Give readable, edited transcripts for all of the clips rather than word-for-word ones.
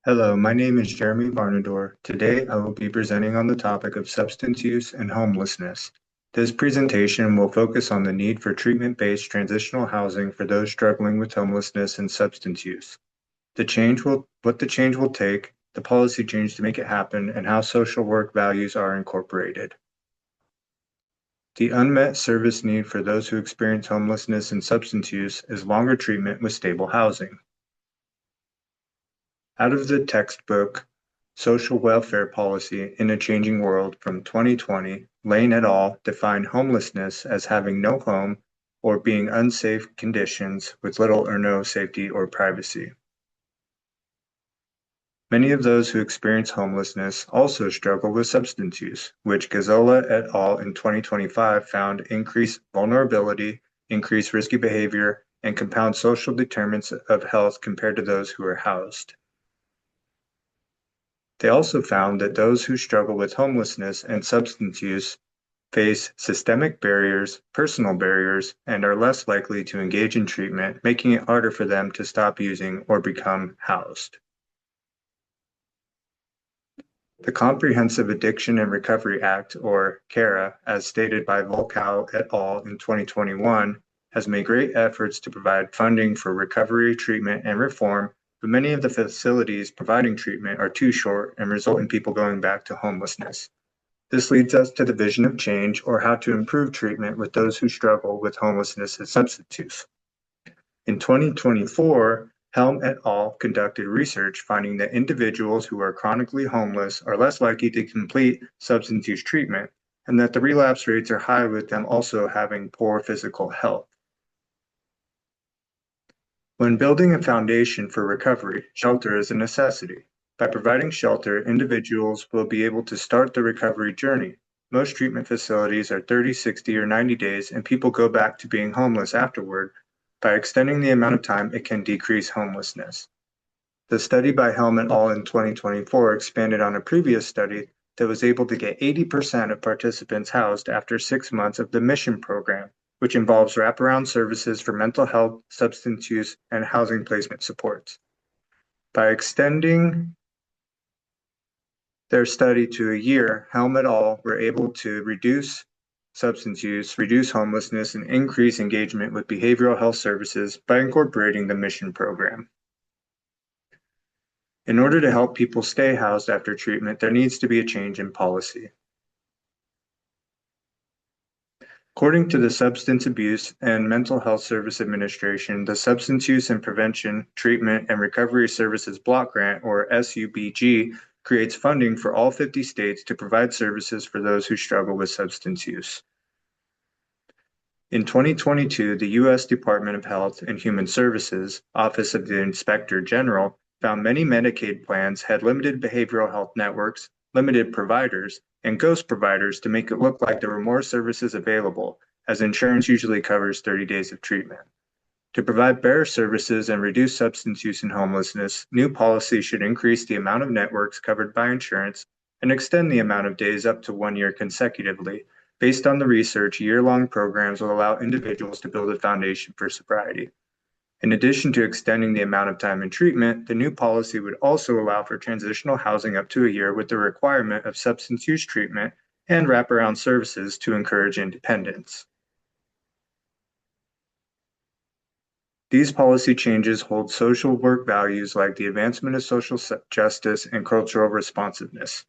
Hello, my name is Jeremy Barnador. Today, I will be presenting on the topic of substance use and homelessness. This presentation will focus on the need for treatment-based transitional housing for those struggling with homelessness and substance use. What the change will take, the policy change to make it happen, and how social work values are incorporated. The unmet service need for those who experience homelessness and substance use is longer treatment with stable housing. Out of the textbook Social Welfare Policy in a Changing World from 2020, Lane et al. Defined homelessness as having no home or being unsafe conditions with little or no safety or privacy. Many of those who experience homelessness also struggle with substance use, which Gazzola et al. In 2025 found increased vulnerability, increased risky behavior, and compound social determinants of health compared to those who are housed. They also found that those who struggle with homelessness and substance use face systemic barriers, personal barriers, and are less likely to engage in treatment, making it harder for them to stop using or become housed. The Comprehensive Addiction and Recovery Act, or CARA, as stated by Volkow et al. In 2021, has made great efforts to provide funding for recovery, treatment, and reform, but many of the facilities providing treatment are too short and result in people going back to homelessness. This leads us to the vision of change, or how to improve treatment with those who struggle with homelessness and substance use. In 2024, Helm et al. Conducted research finding that individuals who are chronically homeless are less likely to complete substance use treatment, and that the relapse rates are high with them also having poor physical health. When building a foundation for recovery, shelter is a necessity. By providing shelter, individuals will be able to start the recovery journey. Most treatment facilities are 30, 60, or 90 days, and people go back to being homeless afterward. By extending the amount of time, it can decrease homelessness. The study by Helm et al. In 2024 expanded on a previous study that was able to get 80% of participants housed after 6 months of the Mission program, which involves wraparound services for mental health, substance use, and housing placement supports. By extending their study to a year, Helm et al. Were able to reduce substance use, reduce homelessness, and increase engagement with behavioral health services by incorporating the Mission program. In order to help people stay housed after treatment, there needs to be a change in policy. According to the Substance Abuse and Mental Health Service Administration, the Substance Use and Prevention, Treatment, and Recovery Services Block Grant, or SUBG, creates funding for all 50 states to provide services for those who struggle with substance use. In 2022, the U.S. Department of Health and Human Services, Office of the Inspector General, found many Medicaid plans had limited behavioral health networks, limited providers, and ghost providers to make it look like there were more services available, as insurance usually covers 30 days of treatment. To provide better services and reduce substance use and homelessness, new policy should increase the amount of networks covered by insurance and extend the amount of days up to 1 year consecutively. Based on the research, year-long programs will allow individuals to build a foundation for sobriety. In addition to extending the amount of time in treatment, the new policy would also allow for transitional housing up to a year with the requirement of substance use treatment and wraparound services to encourage independence. These policy changes hold social work values like the advancement of social justice and cultural responsiveness.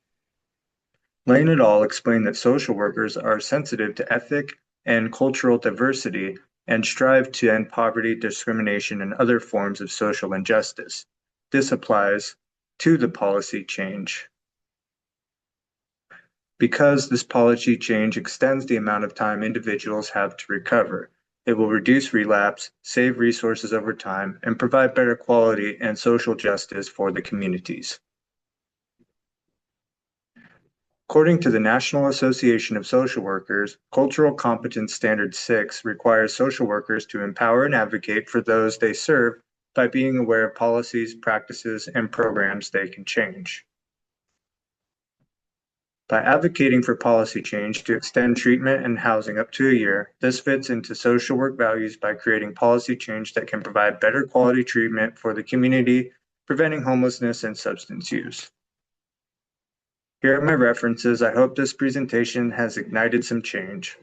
Lane et al. Explained that social workers are sensitive to ethnic and cultural diversity and strive to end poverty, discrimination, and other forms of social injustice. This applies to the policy change. Because this policy change extends the amount of time individuals have to recover, it will reduce relapse, save resources over time, and provide better quality and social justice for the communities. According to the National Association of Social Workers, Cultural Competence Standard 6 requires social workers to empower and advocate for those they serve by being aware of policies, practices, and programs they can change. By advocating for policy change to extend treatment and housing up to a year, this fits into social work values by creating policy change that can provide better quality treatment for the community, Preventing Homelessness and Substance Use. Here are my references. I hope this presentation has ignited some change.